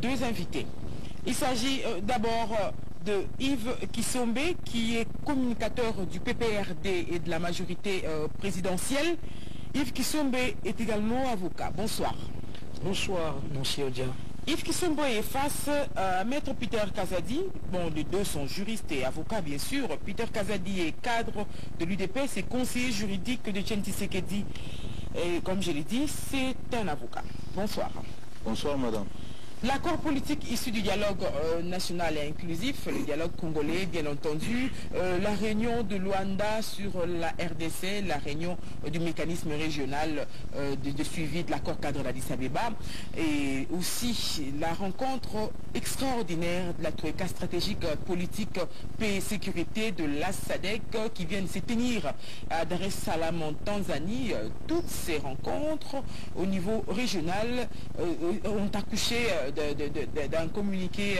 deux invités. Il s'agit d'abord de Yves Kisombe, qui est communicateur du PPRD et de la majorité présidentielle. Yves Kisombe est également avocat. Bonsoir. Bonsoir, Nancy Odia. Yves Kisombe est face à Maître Peter Kazadi. Bon, les deux sont juristes et avocats, bien sûr. Peter Kazadi est cadre de l'UDPS et conseiller juridique de Etienne Tshisekedi. Et comme je l'ai dit, c'est un avocat. Bonsoir. Bonsoir, madame. L'accord politique issu du dialogue national et inclusif, le dialogue congolais, bien entendu, la réunion de Luanda sur la RDC, la réunion du mécanisme régional de suivi de l'accord cadre d'Addis Abeba, et aussi la rencontre extraordinaire de la troïka stratégique politique paix et sécurité de la SADC qui vient de se tenir à Dar es Salaam en Tanzanie. Toutes ces rencontres au niveau régional ont accouché d'un communiqué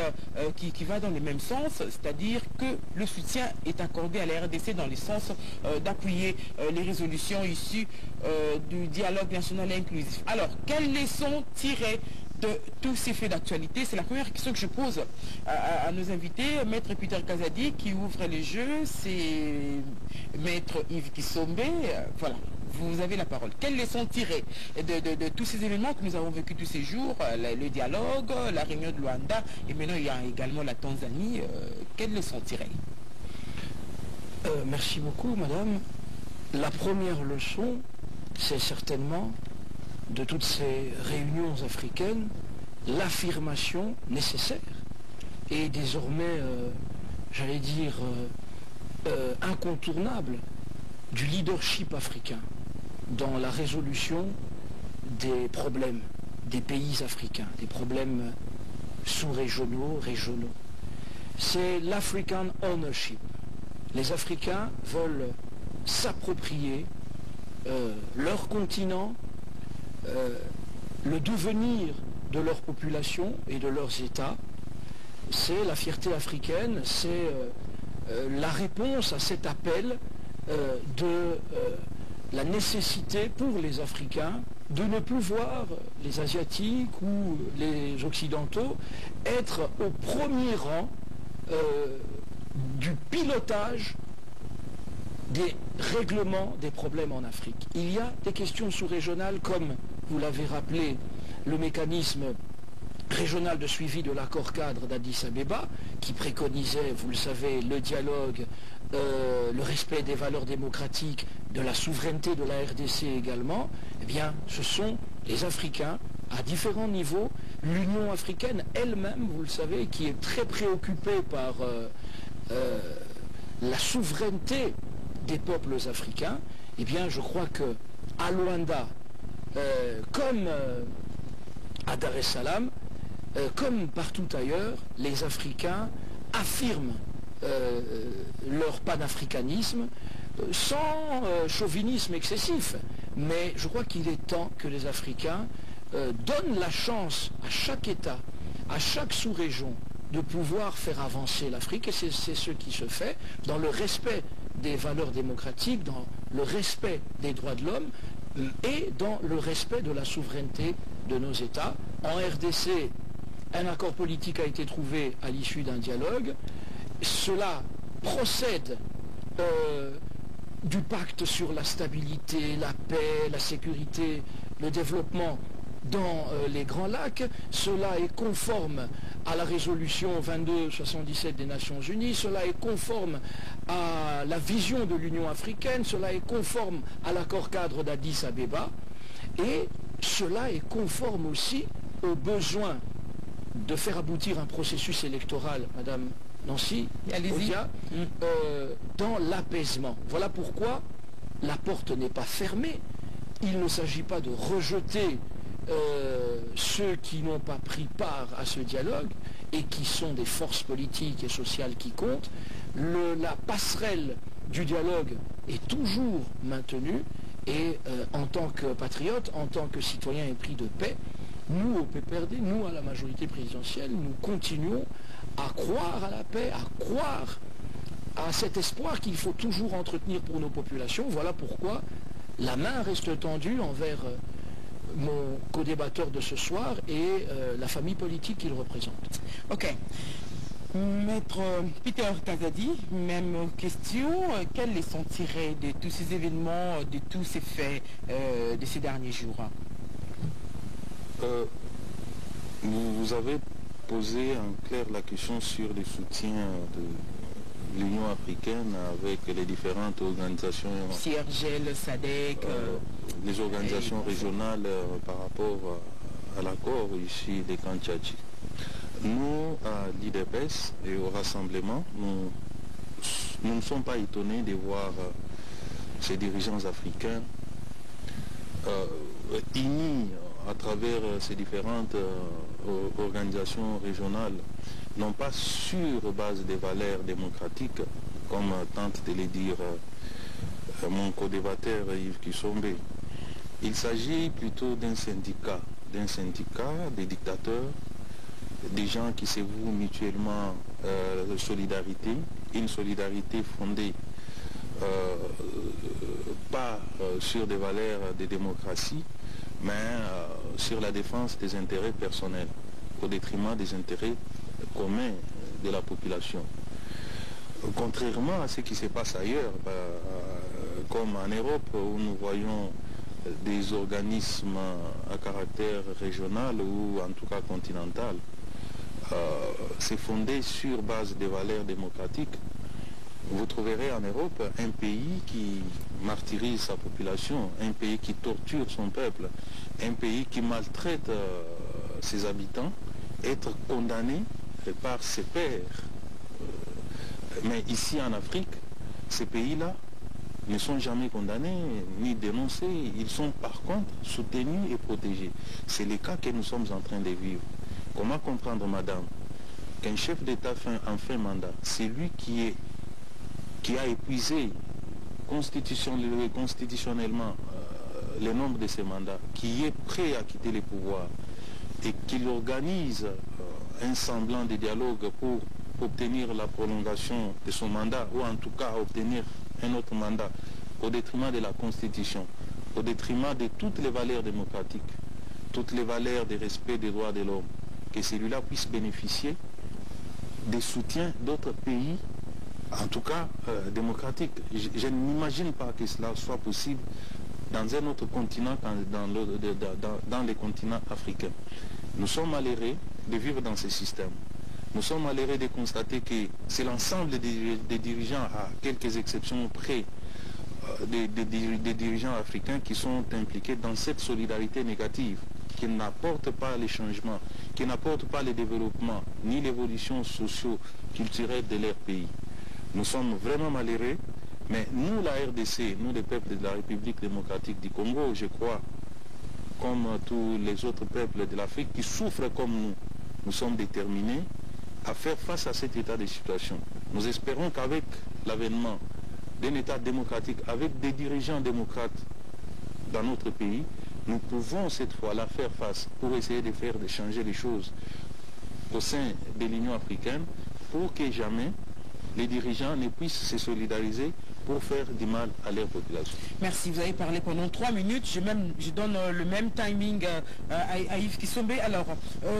qui va dans le même sens, c'est-à-dire que le soutien est accordé à la RDC dans le sens d'appuyer les résolutions issues du dialogue national et inclusif. Alors, quelles leçons tirer de tous ces faits d'actualité? C'est la première question que je pose à nos invités. Maître Peter Kazadi qui ouvre les jeux, c'est Maître Yves Kisombe. Voilà. Vous avez la parole. Quelles leçons tirer de tous ces événements que nous avons vécu tous ces jours, le dialogue, la réunion de Luanda, et maintenant il y a également la Tanzanie. Quelles leçons tirer? Merci beaucoup, madame. La première leçon, c'est certainement, de toutes ces réunions africaines, l'affirmation nécessaire et désormais, j'allais dire, incontournable du leadership africain dans la résolution des problèmes des pays africains, des problèmes sous-régionaux, régionaux. C'est l'African ownership. Les Africains veulent s'approprier leur continent, le devenir de leur population et de leurs États. C'est la fierté africaine, c'est la réponse à cet appel de la nécessité pour les Africains de ne plus voir les Asiatiques ou les Occidentaux être au premier rang du pilotage des règlements des problèmes en Afrique. Il y a des questions sous-régionales comme, vous l'avez rappelé, le mécanisme régional de suivi de l'accord cadre d'Addis Abeba, qui préconisait, vous le savez, le dialogue, le respect des valeurs démocratiques, de la souveraineté de la RDC également. Eh bien, ce sont les Africains, à différents niveaux, l'Union africaine elle-même, vous le savez, qui est très préoccupée par la souveraineté des peuples africains. Eh bien, je crois que à Luanda, comme à Dar es Salaam, comme partout ailleurs, les Africains affirment leur panafricanisme sans chauvinisme excessif. Mais je crois qu'il est temps que les Africains donnent la chance à chaque État, à chaque sous-région, de pouvoir faire avancer l'Afrique, et c'est ce qui se fait dans le respect des valeurs démocratiques, dans le respect des droits de l'homme et dans le respect de la souveraineté de nos États. En RDC, un accord politique a été trouvé à l'issue d'un dialogue. Cela procède du pacte sur la stabilité, la paix, la sécurité, le développement dans les Grands Lacs. Cela est conforme à la résolution 2277 des Nations Unies, cela est conforme à la vision de l'Union africaine, cela est conforme à l'accord cadre d'Addis Abeba, et cela est conforme aussi au besoin de faire aboutir un processus électoral, Madame Nancy Odia, dans l'apaisement. Voilà pourquoi la porte n'est pas fermée. Il ne s'agit pas de rejeter ceux qui n'ont pas pris part à ce dialogue et qui sont des forces politiques et sociales qui comptent. La passerelle du dialogue est toujours maintenue, et en tant que patriotes, en tant que citoyens épris de paix, nous au PPRD, nous à la majorité présidentielle, nous continuons à croire à la paix, à croire à cet espoir qu'il faut toujours entretenir pour nos populations. Voilà pourquoi la main reste tendue envers mon co-débatteur de ce soir et la famille politique qu'il représente. Ok. Maître Peter Kazadi, même question. Quelles leçons tirées de tous ces événements, de tous ces faits de ces derniers jours? Vous avez posé en clair la question sur le soutien de l'Union africaine avec les différentes organisations. CIRGL, SADC. Les organisations régionales par rapport à l'accord ici des camps tchatchis. Nous, à l'IDPS et au rassemblement, nous ne sommes pas étonnés de voir ces dirigeants africains unis à travers ces différentes organisations régionales, non pas sur base des valeurs démocratiques, comme tente de le dire mon co-débatteur Yves Kisombe. Il s'agit plutôt d'un syndicat des dictateurs, des gens qui se vouent mutuellement solidarité, une solidarité fondée pas sur des valeurs de démocratie, mais sur la défense des intérêts personnels, au détriment des intérêts communs de la population. Contrairement à ce qui se passe ailleurs, comme en Europe, où nous voyons des organismes à caractère régional ou en tout cas continental, c'est fondé sur base des valeurs démocratiques. Vous trouverez en Europe un pays qui martyrise sa population, un pays qui torture son peuple, un pays qui maltraite ses habitants, être condamné par ses pairs. Mais ici en Afrique, ces pays-là ne sont jamais condamnés ni dénoncés. Ils sont par contre soutenus et protégés. C'est le cas que nous sommes en train de vivre. Comment comprendre, madame, qu'un chef d'État en fin mandat, c'est lui qui a épuisé constitutionnellement le nombre de ses mandats, qui est prêt à quitter le pouvoir et qu'il organise un semblant de dialogue pour obtenir la prolongation de son mandat, ou en tout cas obtenir un autre mandat, au détriment de la Constitution, au détriment de toutes les valeurs démocratiques, toutes les valeurs de respect des droits de l'homme, que celui-là puisse bénéficier des soutiens d'autres pays, en tout cas démocratiques. Je n'imagine pas que cela soit possible dans un autre continent, dans les continents africains. Nous sommes malheureux de vivre dans ce système. Nous sommes malheureux de constater que c'est l'ensemble des dirigeants, à quelques exceptions près, des dirigeants africains qui sont impliqués dans cette solidarité négative, qui n'apporte pas les changements, qui n'apporte pas le développement, ni l'évolution socio-culturelle de leur pays. Nous sommes vraiment malheureux, mais nous, la RDC, nous, les peuples de la République démocratique du Congo, je crois, comme tous les autres peuples de l'Afrique qui souffrent comme nous sommes déterminés à faire face à cet état de situation. Nous espérons qu'avec l'avènement d'un état démocratique, avec des dirigeants démocrates dans notre pays, nous pouvons cette fois-là faire face pour essayer de changer les choses au sein de l'Union africaine pour que jamais les dirigeants ne puissent se solidariser pour faire du mal à leur population. Merci, vous avez parlé pendant 3 minutes. Je donne le même timing à Yves Kisombe. Alors,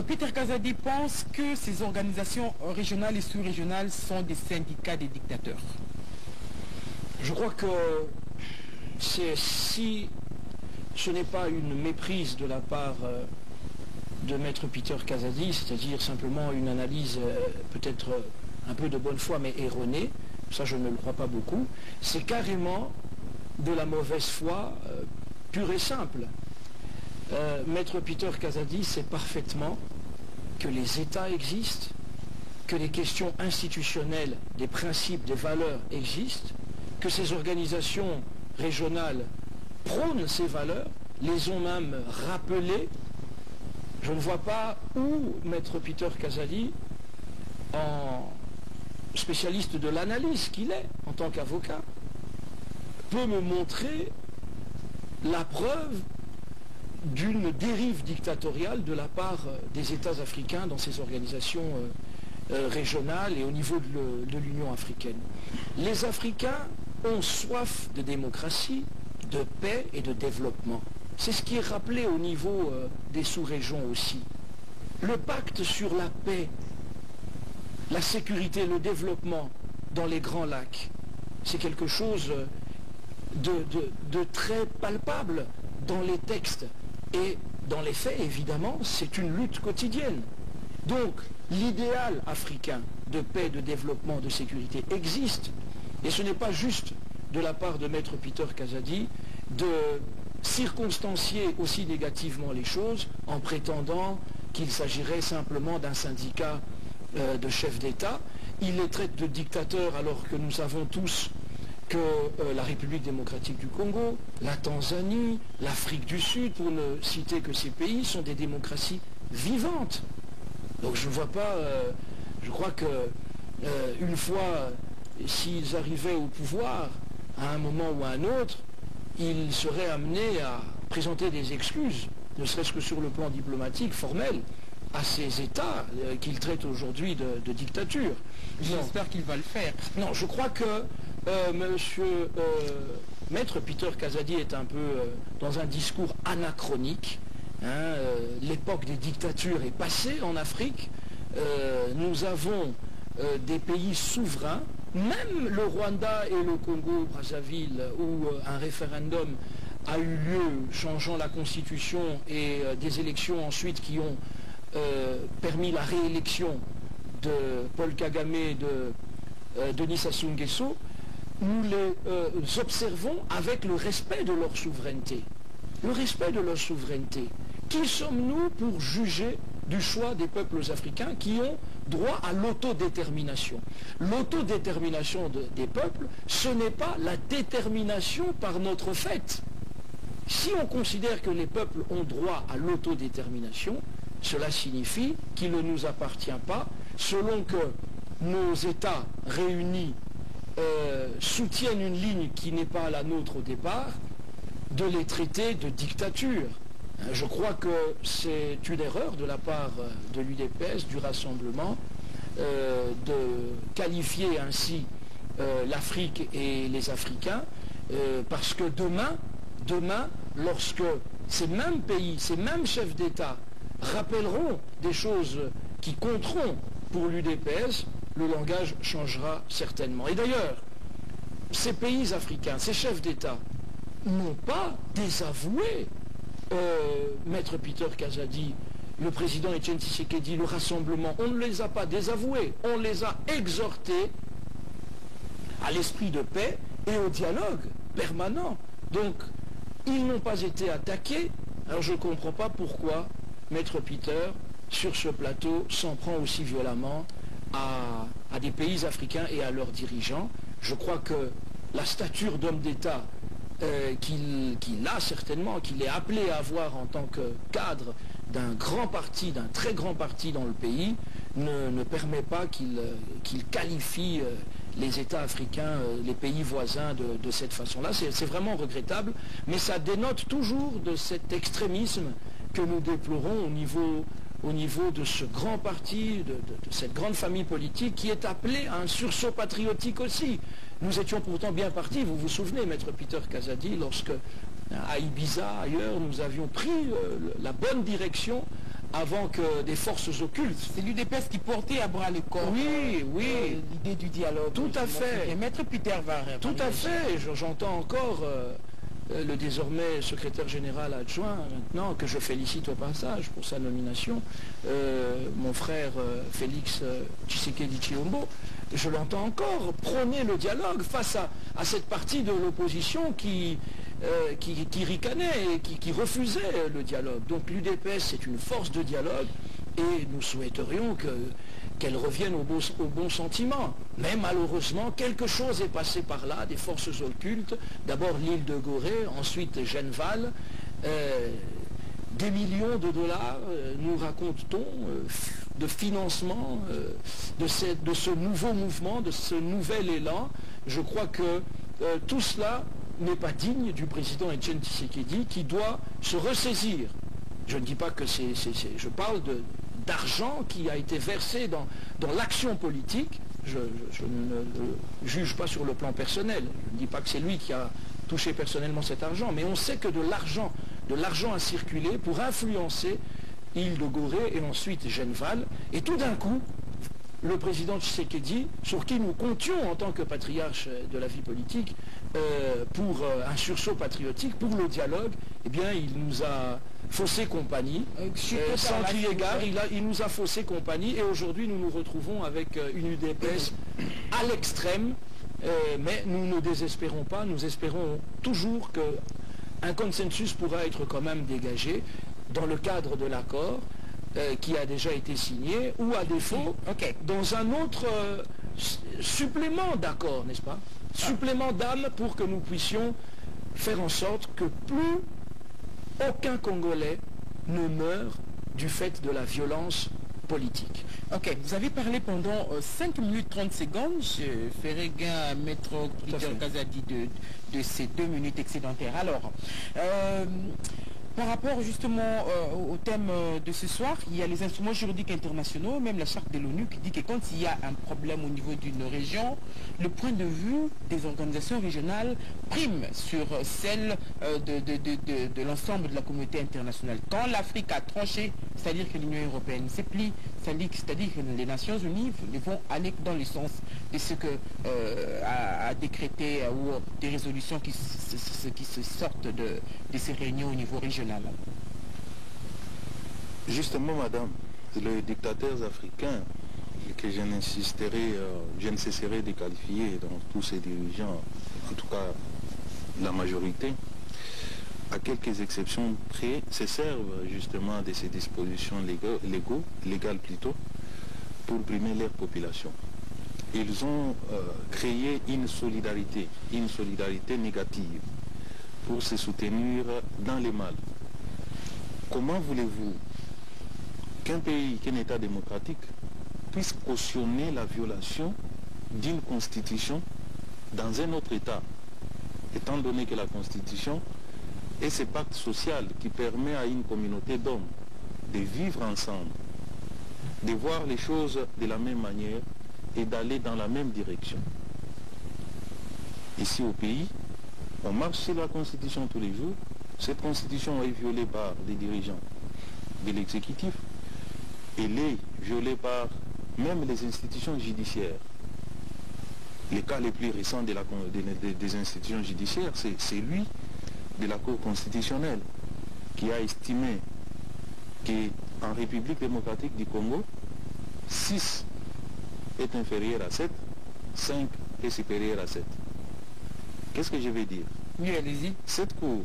Peter Kazadi pense que ces organisations régionales et sous-régionales sont des syndicats des dictateurs. Je crois que si ce n'est pas une méprise de la part de Maître Peter Kazadi, c'est-à-dire simplement une analyse peut-être un peu de bonne foi mais erronée, ça je ne le crois pas beaucoup, c'est carrément de la mauvaise foi pure et simple. Maître Peter Kazadi sait parfaitement que les États existent, que les questions institutionnelles, des principes, des valeurs existent, que ces organisations régionales prônent ces valeurs, les ont même rappelées. Je ne vois pas où Maître Peter Kazadi, en spécialiste de l'analyse qu'il est en tant qu'avocat, peut me montrer la preuve d'une dérive dictatoriale de la part des États africains dans ces organisations régionales et au niveau de l'Union africaine. Les Africains ont soif de démocratie, de paix et de développement. c'est ce qui est rappelé au niveau des sous-régions aussi. Le pacte sur la paix, la sécurité, le développement dans les Grands Lacs, c'est quelque chose de très palpable dans les textes. Et dans les faits, évidemment, c'est une lutte quotidienne. Donc, l'idéal africain de paix, de développement, de sécurité existe. Et ce n'est pas juste de la part de Maître Peter Kazadi de circonstancier aussi négativement les choses en prétendant qu'il s'agirait simplement d'un syndicat de chefs d'État. Il les traite de dictateurs alors que nous savons tous que la République démocratique du Congo, la Tanzanie, l'Afrique du Sud, pour ne citer que ces pays, sont des démocraties vivantes. Donc je ne vois pas, je crois que une fois, s'ils arrivaient au pouvoir, à un moment ou à un autre, ils seraient amenés à présenter des excuses, ne serait-ce que sur le plan diplomatique, formel, à ces États qu'ils traitent aujourd'hui de dictature. J'espère qu'il va le faire. Non, je crois que Maître Peter Kazadi est un peu dans un discours anachronique. Hein, l'époque des dictatures est passée en Afrique. Nous avons des pays souverains, même le Rwanda et le Congo-Brazzaville, où un référendum a eu lieu changeant la constitution et des élections ensuite qui ont permis la réélection de Paul Kagame et de Denis Sassou Nguesso, nous les observons avec le respect de leur souveraineté. Le respect de leur souveraineté. Qui sommes-nous pour juger du choix des peuples africains qui ont droit à l'autodétermination? L'autodétermination des peuples, ce n'est pas la détermination par notre fait. Si on considère que les peuples ont droit à l'autodétermination, cela signifie qu'il ne nous appartient pas, selon que nos États réunis soutiennent une ligne qui n'est pas la nôtre au départ, de les traiter de dictature. Je crois que c'est une erreur de la part de l'UDPS, du Rassemblement, de qualifier ainsi l'Afrique et les Africains, parce que demain, lorsque ces mêmes pays, ces mêmes chefs d'État rappelleront des choses qui compteront pour l'UDPS, le langage changera certainement. Et d'ailleurs, ces pays africains, ces chefs d'État, n'ont pas désavoué Maître Peter Kazadi, le président Etienne Tshisekedi, le Rassemblement. On ne les a pas désavoués, on les a exhortés à l'esprit de paix et au dialogue permanent. Donc, ils n'ont pas été attaqués. Alors je ne comprends pas pourquoi Maître Peter, sur ce plateau, s'en prend aussi violemment à des pays africains et à leurs dirigeants. Je crois que la stature d'homme d'État qu'il a certainement, qu'il est appelé à avoir en tant que cadre d'un grand parti, d'un très grand parti dans le pays, ne permet pas qu'il qualifie les États africains, les pays voisins de cette façon-là. C'est vraiment regrettable, mais ça dénote toujours de cet extrémisme que nous déplorons au niveau de ce grand parti, de cette grande famille politique qui est appelée à un sursaut patriotique aussi. Nous étions pourtant bien partis, vous vous souvenez, Maître Peter Kazadi, lorsque à Ibiza, ailleurs, nous avions pris la bonne direction avant que des forces occultes. C'est l'UDPS qui portait à bras le corps l'idée du dialogue. Tout à fait. Et Maître Peter va tout à fait. J'entends encore le désormais secrétaire général adjoint, maintenant, que je félicite au passage pour sa nomination, mon frère Félix Tshisekedi Tshilombo, je l'entends encore prôner le dialogue face à cette partie de l'opposition qui ricanait et qui refusait le dialogue. Donc l'UDPS, c'est une force de dialogue et nous souhaiterions qu'elle revienne au bon sentiment. Mais malheureusement, quelque chose est passé par là, des forces occultes. D'abord l'île de Gorée, ensuite Genval. Des millions de dollars, nous raconte-t-on, de financement de ce nouveau mouvement, de ce nouvel élan. Je crois que tout cela n'est pas digne du président Etienne Tshisekedi qui doit se ressaisir. Je ne dis pas que je parle d'argent qui a été versé dans l'action politique. Je ne le juge pas sur le plan personnel. Je ne dis pas que c'est lui qui a touché personnellement cet argent, mais on sait que de l'argent de l'argent à circuler pour influencer Île de Gorée et ensuite Genval. Et tout d'un coup, le président Tshisekedi, sur qui nous comptions en tant que patriarche de la vie politique, pour un sursaut patriotique, pour le dialogue, eh bien, il nous a faussé compagnie. Sans crier gare, il nous a faussé compagnie et aujourd'hui, nous nous retrouvons avec une UDPS à l'extrême. Mais nous ne désespérons pas, nous espérons toujours qu'un consensus pourra être quand même dégagé dans le cadre de l'accord qui a déjà été signé, ou à défaut, dans un autre supplément d'accord, n'est-ce pas? Supplément d'âme pour que nous puissions faire en sorte que plus aucun Congolais ne meure du fait de la violence politique. Ok, vous avez parlé pendant 5 minutes 30 secondes. Je ferai gain à Maître Peter Kazadi de ces 2 minutes excédentaires. Alors, par rapport justement au thème de ce soir, il y a les instruments juridiques internationaux, même la charte de l'ONU qui dit que quand il y a un problème au niveau d'une région, le point de vue des organisations régionales prime sur celle de l'ensemble de la communauté internationale. Quand l'Afrique a tranché, c'est-à-dire que l'Union européenne s'est pliée, c'est-à-dire que les Nations Unies vont aller dans le sens de ce que a décrété ou des résolutions qui se sortent de ces réunions au niveau régional. Justement, madame, les dictateurs africains, que je ne cesserai de qualifier dans tous ces dirigeants, en tout cas la majorité, à quelques exceptions près, se servent justement de ces dispositions légales plutôt, pour brimer leur population. Ils ont créé une solidarité négative pour se soutenir dans le mal. Comment voulez-vous qu'un pays, qu'un État démocratique puisse cautionner la violation d'une constitution dans un autre État, étant donné que la constitution est ce pacte social qui permet à une communauté d'hommes de vivre ensemble, de voir les choses de la même manière et d'aller dans la même direction. Ici au pays, on marche sur la constitution tous les jours. Cette constitution est violée par des dirigeants de l'exécutif. Elle est violée par même les institutions judiciaires. Les cas les plus récents des institutions judiciaires, c'est celui de la Cour constitutionnelle qui a estimé qu'en République démocratique du Congo, 6 est inférieur à 7, 5 est supérieur à 7. Qu'est-ce que je vais dire? Oui, allez-y. Cette Cour,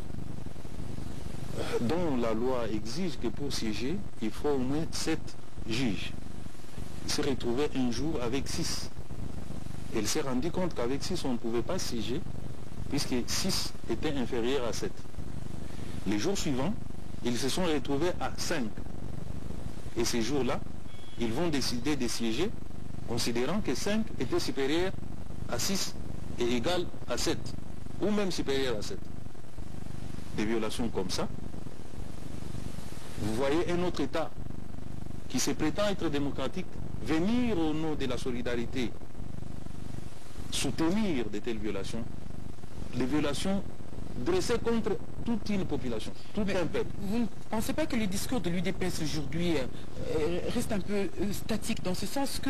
dont la loi exige que pour siéger, il faut au moins 7 juges, se retrouvait un jour avec 6. Elle s'est rendue compte qu'avec 6, on ne pouvait pas siéger, puisque 6 était inférieur à 7. Les jours suivants, ils se sont retrouvés à 5. Et ces jours-là, ils vont décider de siéger, considérant que 5 était supérieur à 6 et égal à 7, ou même supérieur à 7. Des violations comme ça, vous voyez un autre État qui se prétend être démocratique venir au nom de la solidarité soutenir de telles violations, les violations dressées contre toute une population, tout un peuple. Vous ne pensez pas que le discours de l'UDPS aujourd'hui reste un peu statique, dans ce sens que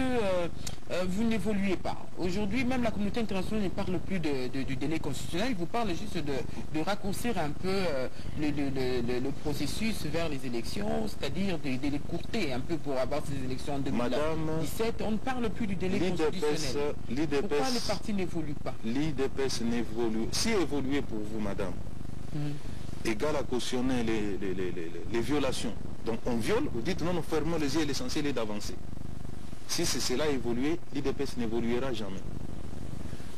vous n'évoluez pas? Aujourd'hui, même la communauté internationale ne parle plus du délai constitutionnel, vous parle juste de raccourcir un peu le processus vers les élections, c'est-à-dire de l'écourter un peu pour avoir ces élections en 2017. On ne parle plus du délai constitutionnel. Pourquoi le parti n'évolue pas? L'UDPS n'évolue. Si évoluer pour vous, madame, égal à cautionner les violations. Donc on viole, vous dites non, nous fermons les yeux, l'essentiel est d'avancer. Si c'est cela évoluer, l'UDPS n'évoluera jamais.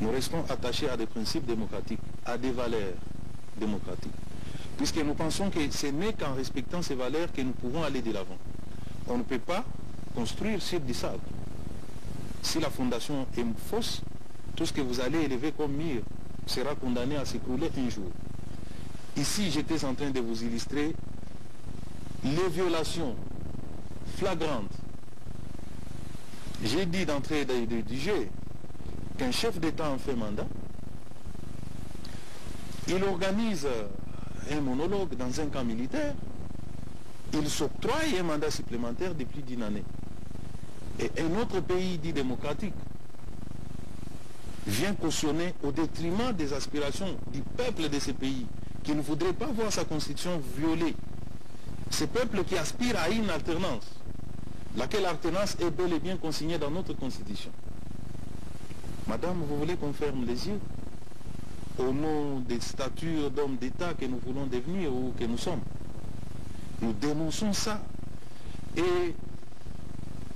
Nous restons attachés à des principes démocratiques, à des valeurs démocratiques. Puisque nous pensons que ce n'est qu'en respectant ces valeurs que nous pouvons aller de l'avant. On ne peut pas construire sur du sable. Si la fondation est fausse, tout ce que vous allez élever comme mur sera condamné à s'écrouler un jour. Ici, j'étais en train de vous illustrer les violations flagrantes. J'ai dit d'entrée du jeu qu'un chef d'État en fait mandat, il organise un monologue dans un camp militaire, il s'octroie un mandat supplémentaire de plus d'1 année. Et un autre pays dit démocratique vient cautionner au détriment des aspirations du peuple de ce pays, qui ne voudrait pas voir sa constitution violée. Ce peuple qui aspire à une alternance, laquelle alternance est bel et bien consignée dans notre constitution. Madame, vous voulez qu'on ferme les yeux au nom des statures d'hommes d'État que nous voulons devenir ou que nous sommes? Nous dénonçons ça. Et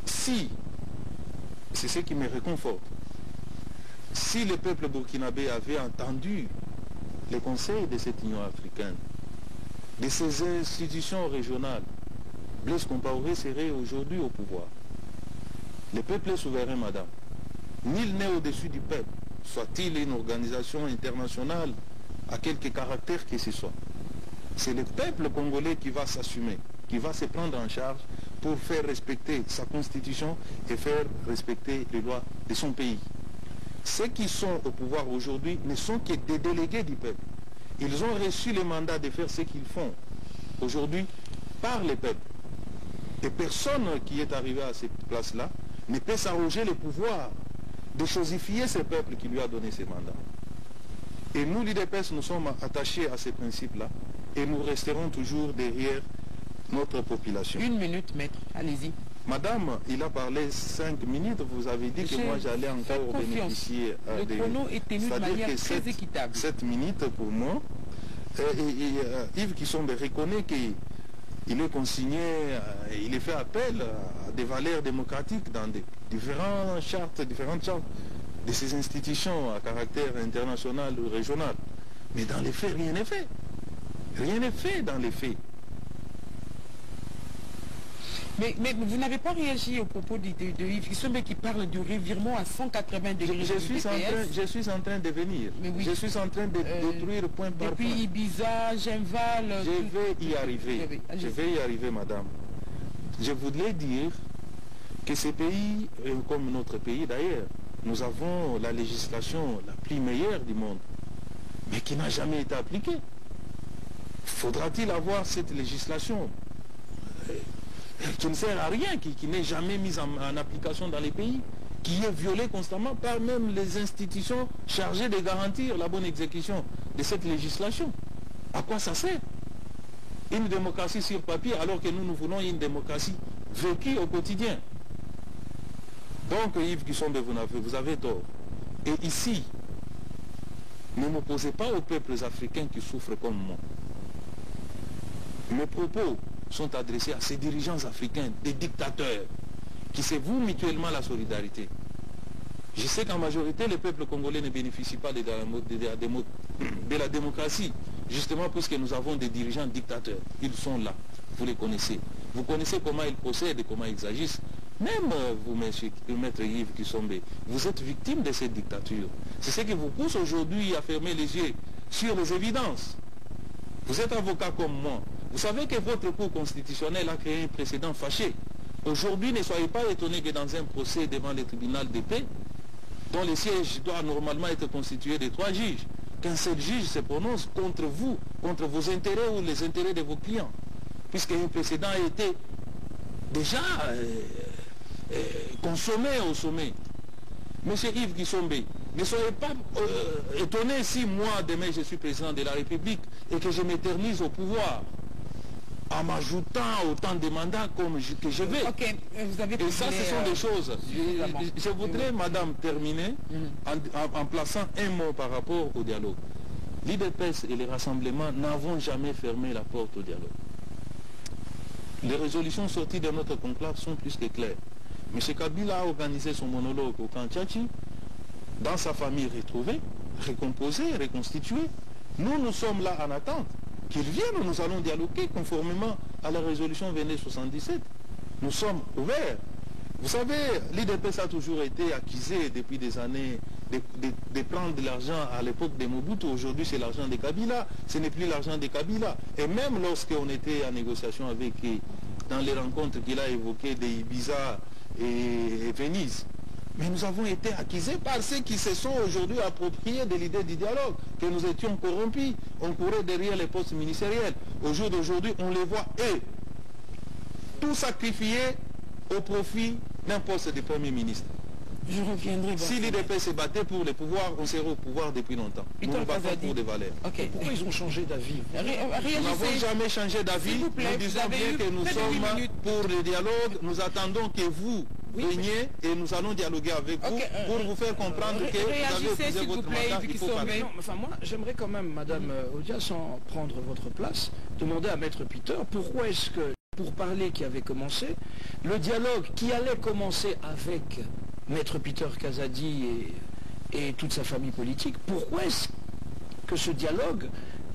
si, c'est ce qui me réconforte, si le peuple burkinabé avait entendu les conseils de cette Union africaine, de ces institutions régionales, Blaise Compaoré serait aujourd'hui au pouvoir. Le peuple est souverain, madame. Nul n'est au-dessus du peuple, soit-il une organisation internationale à quelque caractère que ce soit. C'est le peuple congolais qui va s'assumer, qui va se prendre en charge pour faire respecter sa constitution et faire respecter les lois de son pays. Ceux qui sont au pouvoir aujourd'hui ne sont que des délégués du peuple. Ils ont reçu le mandat de faire ce qu'ils font aujourd'hui par le peuple. Et personne qui est arrivé à cette place-là ne peut s'arroger le pouvoir de chosifier ce peuple qui lui a donné ce mandat. Et nous, l'UDPS, nous sommes attachés à ces principes-là et nous resterons toujours derrière notre population. 1 minute, maître, allez-y. Madame, il a parlé 5 minutes, vous avez dit que moi j'allais encore bénéficier Le chrono est tenu de manière très équitable. 7 minutes pour moi. Yves Kisombe reconnaît qu'il est consigné, il est fait appel à des valeurs démocratiques dans différentes chartes de ces institutions à caractère international ou régional. Mais dans les faits, rien n'est fait. Rien n'est fait dans les faits. Mais vous n'avez pas réagi au propos de Yves Kisombe qui parle du revirement à 180 degrés je suis en train de venir. Oui. Je suis en train de détruire point par point. Depuis Ibiza, Genval... Je vais y arriver. Je vais y arriver, madame. Je voudrais dire que ces pays, comme notre pays d'ailleurs, nous avons la législation la plus meilleure du monde, mais qui n'a jamais été appliquée. Faudra-t-il avoir cette législation qui ne sert à rien, qui n'est jamais mise en application dans les pays, qui est violée constamment par même les institutions chargées de garantir la bonne exécution de cette législation? À quoi ça sert? Une démocratie sur papier, alors que nous voulons une démocratie vécue au quotidien. Donc Yves Kisombe, vous avez tort. Et ici, ne m'opposez pas aux peuples africains qui souffrent comme moi. Mes propos sont adressés à ces dirigeants africains, des dictateurs, qui se vouent mutuellement la solidarité. Je sais qu'en majorité, le peuple congolais ne bénéficie pas de la démocratie, justement puisque nous avons des dirigeants dictateurs. Ils sont là, vous les connaissez. Vous connaissez comment ils procèdent et comment ils agissent. Même vous, maître Yves Kisombe, vous êtes victime de cette dictature. C'est ce qui vous pousse aujourd'hui à fermer les yeux sur les évidences. Vous êtes avocat comme moi. Vous savez que votre cour constitutionnel a créé un précédent fâché. Aujourd'hui, ne soyez pas étonnés que dans un procès devant le tribunal de paix, dont le siège doit normalement être constitué de 3 juges, qu'un seul juge se prononce contre vous, contre vos intérêts ou les intérêts de vos clients. Puisqu'un précédent a été déjà consommé au sommet. Monsieur Yves Kisombe, ne soyez pas étonnés si moi, demain, je suis président de la République et que je m'éternise au pouvoir en m'ajoutant autant de mandats que je vais. Ok, vous avez et ça, ce sont des choses. Je voudrais, madame, terminer en plaçant un mot par rapport au dialogue. L'UDPS et les rassemblements n'avons jamais fermé la porte au dialogue. Les résolutions sorties de notre conclave sont plus que claires. M. Kabila a organisé son monologue au camp Tchatchi, dans sa famille retrouvée, recomposée, reconstituée. Nous sommes là en attente. Qu'ils viennent, nous allons dialoguer conformément à la résolution Véné 77. Nous sommes ouverts. Vous savez, l'UDPS a toujours été accusé depuis des années de prendre de l'argent à l'époque de Mobutu. Aujourd'hui, c'est l'argent de Kabila. Ce n'est plus l'argent de Kabila. Et même lorsqu'on était en négociation avec, dans les rencontres qu'il a évoquées de Ibiza et Venise, Mais nous avons été accusés par ceux qui se sont aujourd'hui appropriés de l'idée du dialogue, que nous étions corrompus, on courait derrière les postes ministériels. Au jour d'aujourd'hui, on les voit, eux, tout sacrifier au profit d'un poste de Premier ministre. Je reviendrai. Si l'IDP se battait pour le pouvoir, on serait au pouvoir depuis longtemps. Nous nous battons pour des valeurs. Okay. Pourquoi ils ont changé d'avis? Nous n'avons jamais changé d'avis. Nous disons bien que nous sommes pour le dialogue. Nous attendons que vous veniez et nous allons dialoguer avec vous pour vous faire comprendre que vous avez épousé votre mandat. Il faut parler. Non, enfin, moi, j'aimerais quand même, Madame Odia, sans prendre votre place, demander à Maître Peter pourquoi est-ce que, pour parler qui avait commencé, le dialogue qui allait commencer avec Maître Peter Kazadi et toute sa famille politique, pourquoi est-ce que ce dialogue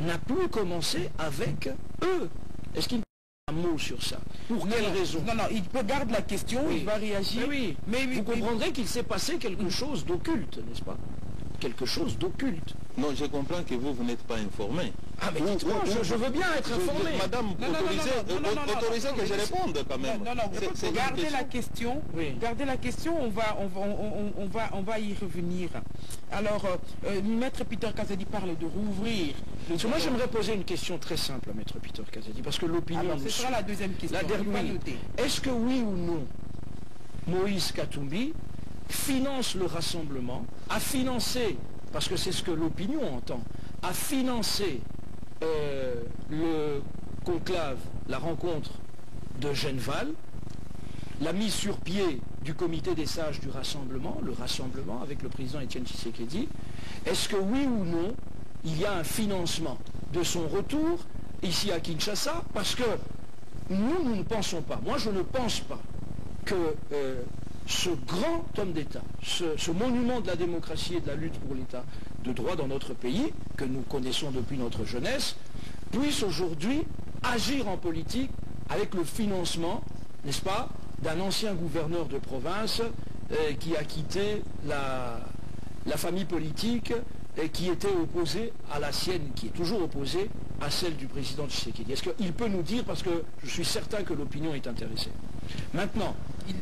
n'a plus commencé avec eux? Est-ce qu'il y a un mot sur ça? Pour quelle raison? Non, il regarde la question, il va réagir. Mais vous comprendrez qu'il s'est passé quelque chose d'occulte, n'est-ce pas? Quelque chose d'occulte. Non, je comprends que vous n'êtes pas informé. Ah mais dites-moi, je veux bien être informé. Madame, autorisez que je réponde quand même. Non, gardez la question. Oui. Gardez la question, on va y revenir. Alors, Maître Peter Kazadi parle de rouvrir. Moi, j'aimerais poser une question très simple à Maître Peter Kazadi, parce que l'opinion... Alors, ce sera la deuxième question. La dernière. Est-ce que oui ou non, Moïse Katumbi finance le rassemblement, a financé, parce que c'est ce que l'opinion entend, a financé le conclave, la rencontre de Genval, la mise sur pied du comité des sages du rassemblement, le rassemblement avec le président Étienne Tshisekedi? Est-ce que oui ou non, il y a un financement de son retour ici à Kinshasa? Parce que nous ne pensons pas, moi je ne pense pas que ce grand homme d'État, ce monument de la démocratie et de la lutte pour l'État de droit dans notre pays, que nous connaissons depuis notre jeunesse, puisse aujourd'hui agir en politique avec le financement, n'est-ce pas, d'un ancien gouverneur de province qui a quitté la famille politique et qui était opposée à la sienne, qui est toujours opposée à celle du président Tshisekedi. Est-ce qu'il peut nous dire, parce que je suis certain que l'opinion est intéressée. Maintenant,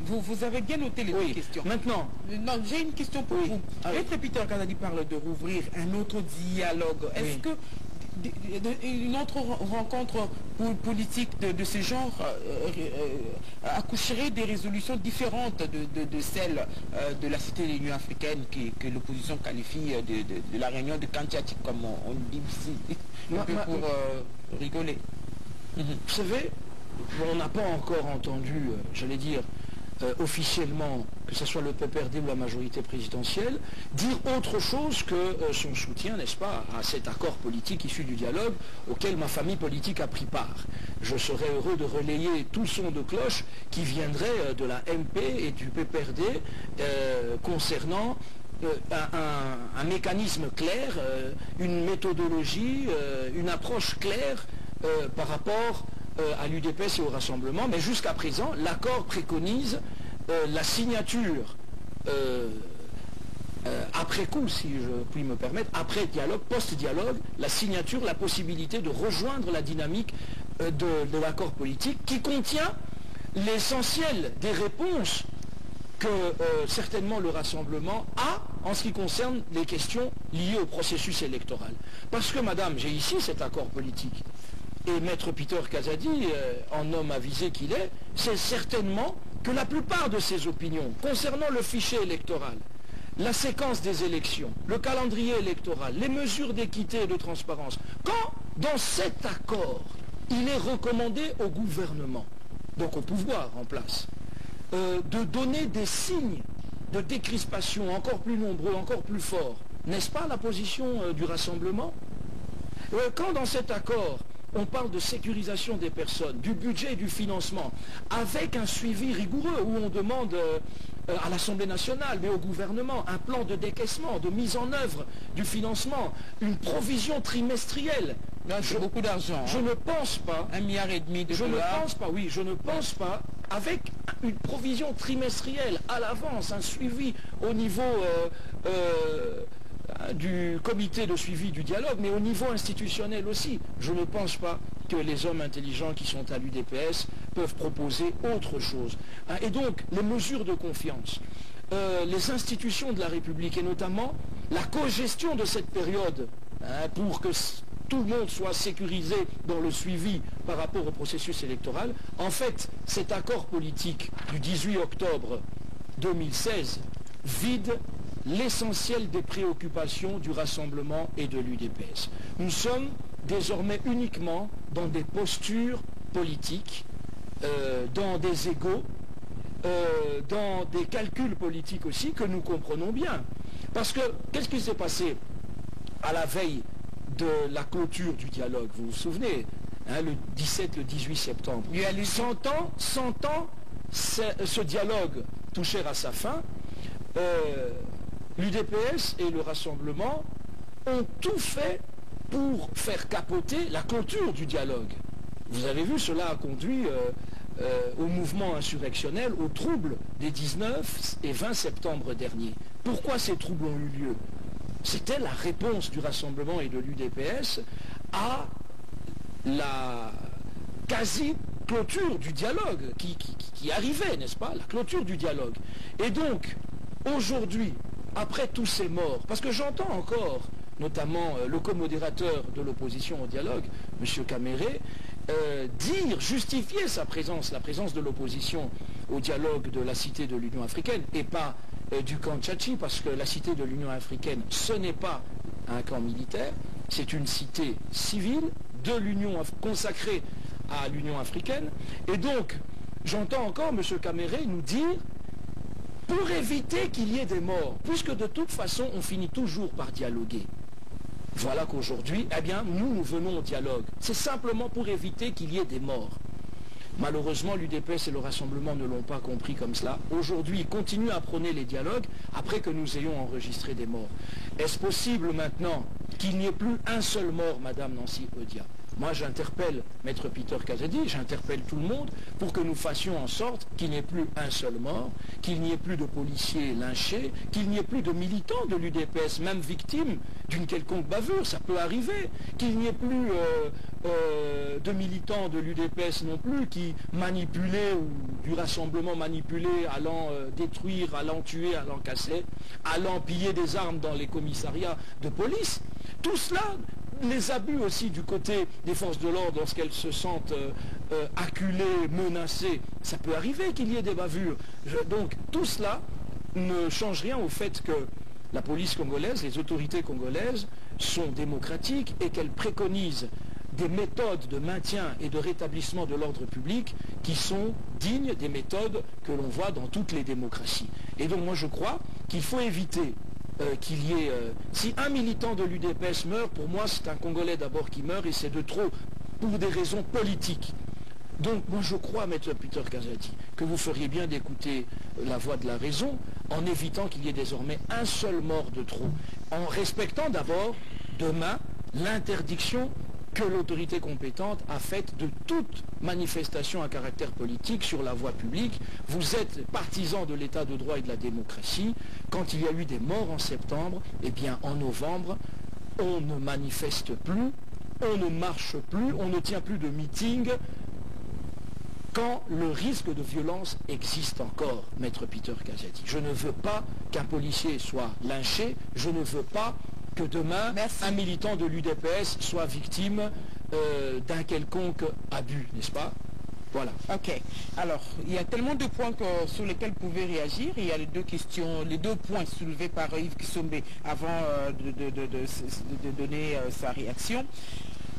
vous avez bien noté les deux questions. Maintenant, non, j'ai une question pour vous. Maître Peter Kazadi parle de rouvrir un autre dialogue. Est-ce que une autre rencontre politique de ce genre accoucherait des résolutions différentes de celles de la Cité de l'Union africaine que l'opposition qualifie de la réunion de Kantiati, comme on dit ici, pour rigoler? Vous savez, on n'a pas encore entendu, j'allais dire, officiellement, que ce soit le PPRD ou la majorité présidentielle, dire autre chose que son soutien, n'est-ce pas, à cet accord politique issu du dialogue auquel ma famille politique a pris part. Je serais heureux de relayer tout son de cloche qui viendrait de la MP et du PPRD concernant un mécanisme clair, une méthodologie, une approche claire par rapport à l'UDPS et au rassemblement, mais jusqu'à présent, l'accord préconise la signature après coup, si je puis me permettre, après dialogue, post-dialogue, la signature, la possibilité de rejoindre la dynamique de l'accord politique qui contient l'essentiel des réponses que certainement le rassemblement a en ce qui concerne les questions liées au processus électoral. Parce que, madame, j'ai ici cet accord politique. Et Maître Peter Kazadi, en homme avisé qu'il est, sait certainement que la plupart de ses opinions concernant le fichier électoral, la séquence des élections, le calendrier électoral, les mesures d'équité et de transparence, quand dans cet accord, il est recommandé au gouvernement, donc au pouvoir en place, de donner des signes de décrispation encore plus nombreux, encore plus forts, n'est-ce pas la position du rassemblement? Quand dans cet accord, on parle de sécurisation des personnes, du budget et du financement, avec un suivi rigoureux où on demande à l'Assemblée nationale, mais au gouvernement, un plan de décaissement, de mise en œuvre du financement, une provision trimestrielle. C'est beaucoup d'argent. Je ne pense pas. 1,5 milliard de dollars. Je ne pense pas, oui, je ne pense pas, avec une provision trimestrielle à l'avance, un suivi au niveau du comité de suivi du dialogue, mais au niveau institutionnel aussi. Je ne pense pas que les hommes intelligents qui sont à l'UDPS peuvent proposer autre chose. Et donc, les mesures de confiance. les institutions de la République et notamment la co-gestion de cette période pour que tout le monde soit sécurisé dans le suivi par rapport au processus électoral. En fait, cet accord politique du 18 octobre 2016 vide l'essentiel des préoccupations du Rassemblement et de l'UDPS. Nous sommes désormais uniquement dans des postures politiques, dans des égos, dans des calculs politiques aussi que nous comprenons bien. Parce que, qu'est-ce qui s'est passé à la veille de la clôture du dialogue? Vous vous souvenez, le 17, le 18 septembre. 100 ans, ce dialogue touchait à sa fin. L'UDPS et le Rassemblement ont tout fait pour faire capoter la clôture du dialogue. Vous avez vu, cela a conduit au mouvement insurrectionnel, aux troubles des 19 et 20 septembre dernier. Pourquoi ces troubles ont eu lieu? C'était la réponse du Rassemblement et de l'UDPS à la quasi-clôture du dialogue qui arrivait, n'est-ce pas? La clôture du dialogue. Et donc, aujourd'hui, après tous ces morts, parce que j'entends encore, notamment le co-modérateur de l'opposition au dialogue, M. Caméré, justifier sa présence, la présence de l'opposition au dialogue de la Cité de l'Union africaine, et pas du camp Tchatchi, parce que la Cité de l'Union africaine, ce n'est pas un camp militaire, c'est une cité civile de l'Union consacrée à l'Union africaine. Et donc, j'entends encore M. Caméré nous dire, pour éviter qu'il y ait des morts, puisque de toute façon, on finit toujours par dialoguer. Voilà qu'aujourd'hui, eh bien, nous venons au dialogue. C'est simplement pour éviter qu'il y ait des morts. Malheureusement, l'UDPS et le Rassemblement ne l'ont pas compris comme cela. Aujourd'hui, ils continuent à prôner les dialogues après que nous ayons enregistré des morts. Est-ce possible maintenant qu'il n'y ait plus un seul mort, Madame Nancy Odia? Moi, j'interpelle Maître Peter Kazadi, j'interpelle tout le monde pour que nous fassions en sorte qu'il n'y ait plus un seul mort, qu'il n'y ait plus de policiers lynchés, qu'il n'y ait plus de militants de l'UDPS, même victimes d'une quelconque bavure, ça peut arriver, qu'il n'y ait plus de militants de l'UDPS non plus qui manipulaient ou du Rassemblement manipulé, allant détruire, allant tuer, allant casser, allant piller des armes dans les commissariats de police. Tout cela, les abus aussi du côté des forces de l'ordre lorsqu'elles se sentent acculées, menacées, ça peut arriver qu'il y ait des bavures. Donc tout cela ne change rien au fait que la police congolaise, les autorités congolaises sont démocratiques et qu'elles préconisent des méthodes de maintien et de rétablissement de l'ordre public qui sont dignes des méthodes que l'on voit dans toutes les démocraties. Et donc moi je crois qu'il faut éviter qu'il y ait... si un militant de l'UDPS meurt, pour moi c'est un Congolais d'abord qui meurt et c'est de trop pour des raisons politiques. Donc moi je crois, Maître Peter Kazadi, que vous feriez bien d'écouter la voix de la raison en évitant qu'il y ait désormais un seul mort de trop, en respectant d'abord demain l'interdiction que l'autorité compétente a faite de toute manifestation à caractère politique sur la voie publique. Vous êtes partisans de l'état de droit et de la démocratie. Quand il y a eu des morts en septembre, eh bien en novembre, on ne manifeste plus, on ne marche plus, on ne tient plus de meeting quand le risque de violence existe encore, Maître Peter Kazadi. Je ne veux pas qu'un policier soit lynché, je ne veux pas que demain, un militant de l'UDPS soit victime d'un quelconque abus, n'est-ce pas? Voilà. Ok. Alors, il y a tellement de points sur lesquels vous pouvez réagir. Il y a les deux questions, les deux points soulevés par Yves Kisombe avant de donner sa réaction.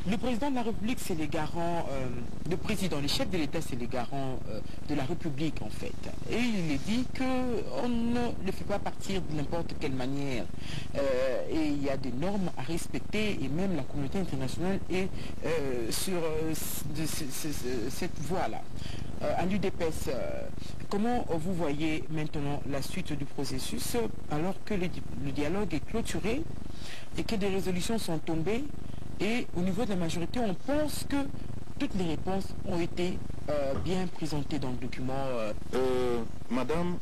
Le président de la République, c'est les garants, le chef de l'État, c'est les garants de la République, en fait. Et il est dit qu'on ne le fait pas partir de n'importe quelle manière. Et il y a des normes à respecter, et même la communauté internationale est sur cette voie-là. À l'UDPS, comment vous voyez maintenant la suite du processus, alors que le dialogue est clôturé et que des résolutions sont tombées? Et au niveau de la majorité, on pense que toutes les réponses ont été bien présentées dans le document. Madame,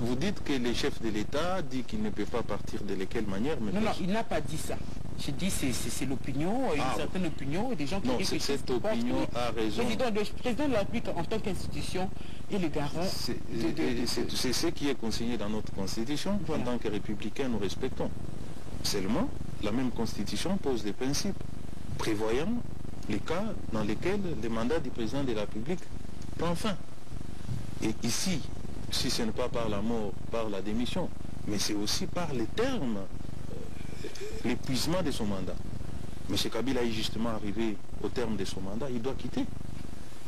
vous dites que le chef de l'État dit qu'il ne peut pas partir de quelle manière? Non, non, il n'a pas dit ça. Je dis c'est l'opinion, une certaine opinion, et des gens qui réfléchissent. Cette opinion a raison. Le président de la République en tant qu'institution est le garant. C'est ce qui est consigné dans notre constitution. Voilà. En tant que républicains, nous respectons. Seulement, la même constitution pose des principes prévoyant les cas dans lesquels le mandat du président de la République prend fin. Et ici, si ce n'est pas par la mort, par la démission, mais c'est aussi par les termes, l'épuisement de son mandat. M. Kabila est justement arrivé au terme de son mandat, il doit quitter.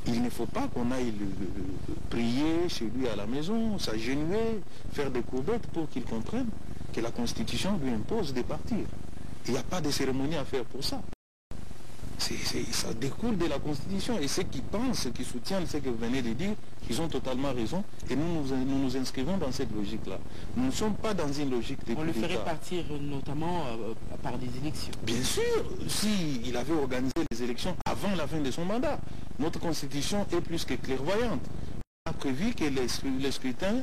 Il ne faut pas qu'on aille prier chez lui à la maison, s'agenouiller, faire des courbettes pour qu'il comprenne que la Constitution lui impose de partir. Il n'y a pas de cérémonie à faire pour ça. Ça découle de la Constitution. Et ceux qui pensent, ceux qui soutiennent ce que vous venez de dire, ils ont totalement raison. Et nous nous inscrivons dans cette logique-là. Nous ne sommes pas dans une logique de... On le ferait partir notamment par des élections. Bien sûr, s'il avait organisé les élections avant la fin de son mandat. Notre Constitution est plus que clairvoyante. On a prévu que le scrutin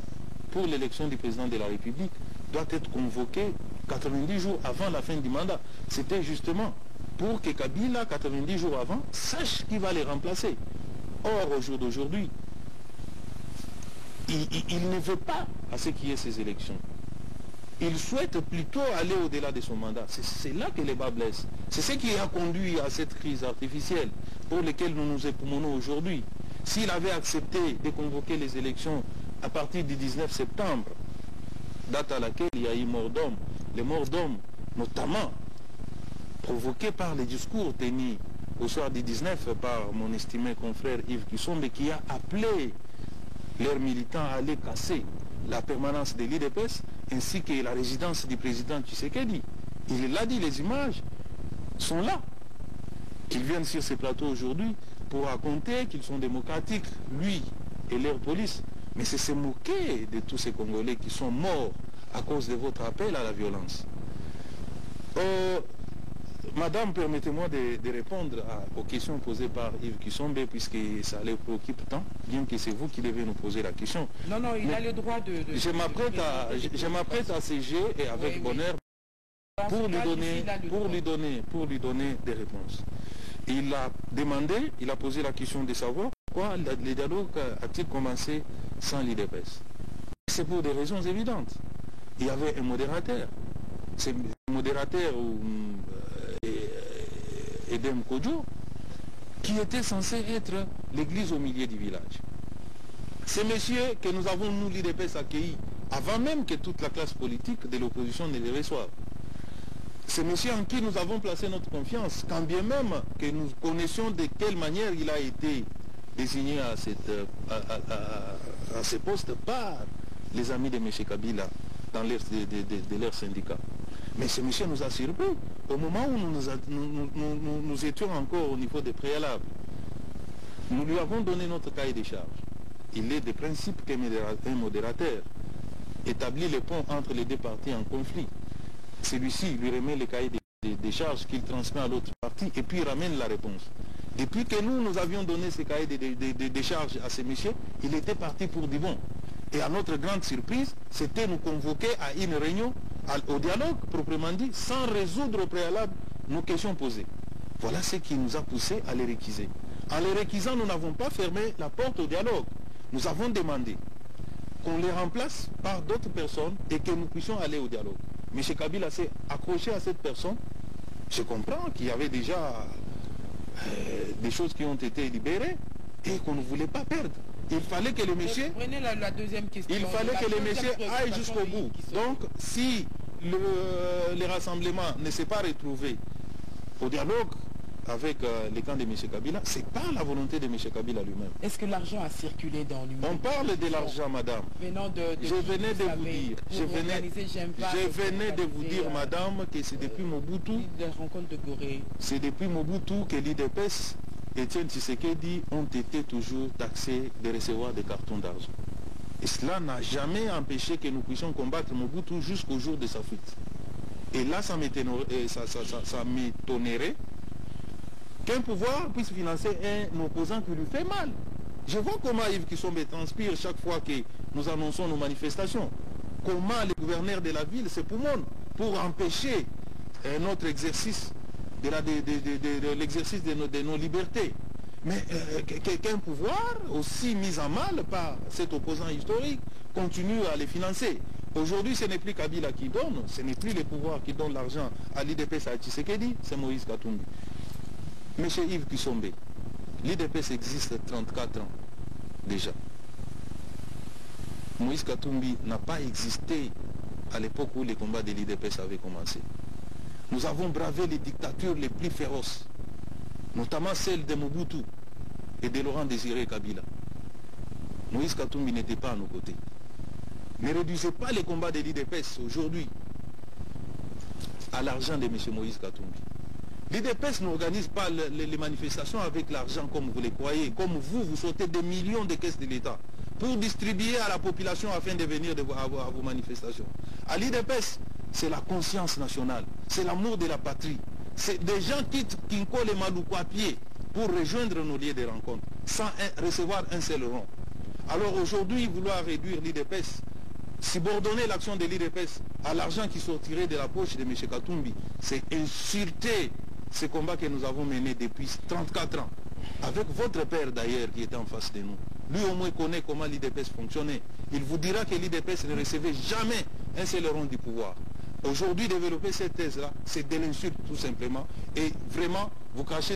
pour l'élection du président de la République doit être convoqué 90 jours avant la fin du mandat. C'était justement pour que Kabila, 90 jours avant, sache qui va les remplacer. Or, au jour d'aujourd'hui, il ne veut pas à ce qu'il y ait ces élections. Il souhaite plutôt aller au-delà de son mandat. C'est là que les bas blessent. C'est ce qui a conduit à cette crise artificielle pour laquelle nous nous éprouvons aujourd'hui. S'il avait accepté de convoquer les élections à partir du 19 septembre, date à laquelle il y a eu mort d'homme, les morts d'hommes, notamment provoqués par les discours tenus au soir du 19 par mon estimé confrère Yves Kisombe, qui a appelé leurs militants à aller casser la permanence de l'IDPS ainsi que la résidence du président Tshisekedi. Il l'a dit, les images sont là. Qu'ils viennent sur ces plateaux aujourd'hui pour raconter qu'ils sont démocratiques, lui et leur police. Mais c'est se moquer de tous ces Congolais qui sont morts à cause de votre appel à la violence. Madame, permettez-moi de répondre aux questions posées par Yves Kisombe, puisque ça les préoccupe tant, bien que c'est vous qui devez nous poser la question. Non, il a le droit de... Je m'apprête à siéger et avec bonheur pour lui donner des réponses. Il a demandé, il a posé la question de savoir pourquoi le dialogue a-t-il commencé sans l'IDPS. C'est pour des raisons évidentes. Il y avait un modérateur. C'est un modérateur Edem Kodjo, qui était censé être l'église au milieu du village. C'est monsieur que nous avons, nous, l'IDPS, accueilli avant même que toute la classe politique de l'opposition ne les reçoive. C'est monsieur en qui nous avons placé notre confiance, quand bien même que nous connaissions de quelle manière il a été désigné à ce poste par les amis de M. Kabila dans de leur syndicat. Mais ce monsieur nous a surpris au moment où nous étions encore au niveau des préalables. Nous lui avons donné notre cahier des charges. Il est de principe qu'un modérateur établit le pont entre les deux parties en conflit. Celui-ci lui remet le cahier des charges qu'il transmet à l'autre partie et puis ramène la réponse. Depuis que nous avions donné ce cahier des charges à ce monsieur, il était parti pour du bon. Et à notre grande surprise, c'était nous convoquer à une réunion, au dialogue proprement dit, sans résoudre au préalable nos questions posées. Voilà ce qui nous a poussé à les réquiser. En les réquisant, nous n'avons pas fermé la porte au dialogue. Nous avons demandé qu'on les remplace par d'autres personnes et que nous puissions aller au dialogue. M. Kabila s'est accroché à cette personne. Je comprends qu'il y avait déjà des choses qui ont été libérées et qu'on ne voulait pas perdre. Il fallait que le monsieur... Prenez la deuxième question. Il fallait que le monsieur aille jusqu'au bout. Donc, si le rassemblement ne s'est pas retrouvé au dialogue avec les camps de M. Kabila, c'est pas la volonté de M. Kabila lui-même. Est-ce que l'argent a circulé dans l'Union? On parle de l'argent, madame. Je venais de vous dire, madame, que c'est depuis Mobutu, c'est depuis Mobutu que l'IDPS, Etienne Tshisekedi, ont été toujours taxés de recevoir des cartons d'argent. Et cela n'a jamais empêché que nous puissions combattre Mobutu jusqu'au jour de sa fuite. Et là, ça m'étonnerait qu'un pouvoir puisse financer un opposant qui lui fait mal. Je vois comment Yves Kisombe transpire chaque fois que nous annonçons nos manifestations. Comment les gouverneurs de la ville se poumonent pour empêcher un autre exercice de l'exercice de nos libertés. Mais qu'un pouvoir aussi mis en mal par cet opposant historique continue à les financer. Aujourd'hui, ce n'est plus Kabila qui donne, ce n'est plus les pouvoirs qui donnent l'argent à l'IDPS, à Tshisekedi, c'est Moïse Katumbi. Monsieur Yves Kissombe, l'IDPS existe 34 ans déjà. Moïse Katumbi n'a pas existé à l'époque où les combats de l'IDPS avaient commencé. Nous avons bravé les dictatures les plus féroces, notamment celle de Mobutu et de Laurent Désiré Kabila. Moïse Katumbi n'était pas à nos côtés. Ne réduisez pas les combats de l'IDPS aujourd'hui à l'argent de M. Moïse Katumbi. L'IDPS n'organise pas les manifestations avec l'argent comme vous les croyez, comme vous sortez des millions de caisses de l'État pour distribuer à la population afin de venir à vos manifestations. À l'IDPS, c'est la conscience nationale, c'est l'amour de la patrie. C'est des gens qui collent les maloukou à pied pour rejoindre nos lieux de rencontre, sans recevoir un seul rond. Alors aujourd'hui, vouloir réduire l'IDPS, subordonner l'action de l'IDPS à l'argent qui sortirait de la poche de M. Katumbi, c'est insulter ce combat que nous avons mené depuis 34 ans. Avec votre père d'ailleurs qui était en face de nous. Lui au moins connaît comment l'IDPS fonctionnait. Il vous dira que l'IDPS ne recevait jamais un seul rond du pouvoir. Aujourd'hui, développer cette thèse-là, c'est de l'insulte tout simplement. Et vraiment, vous cachez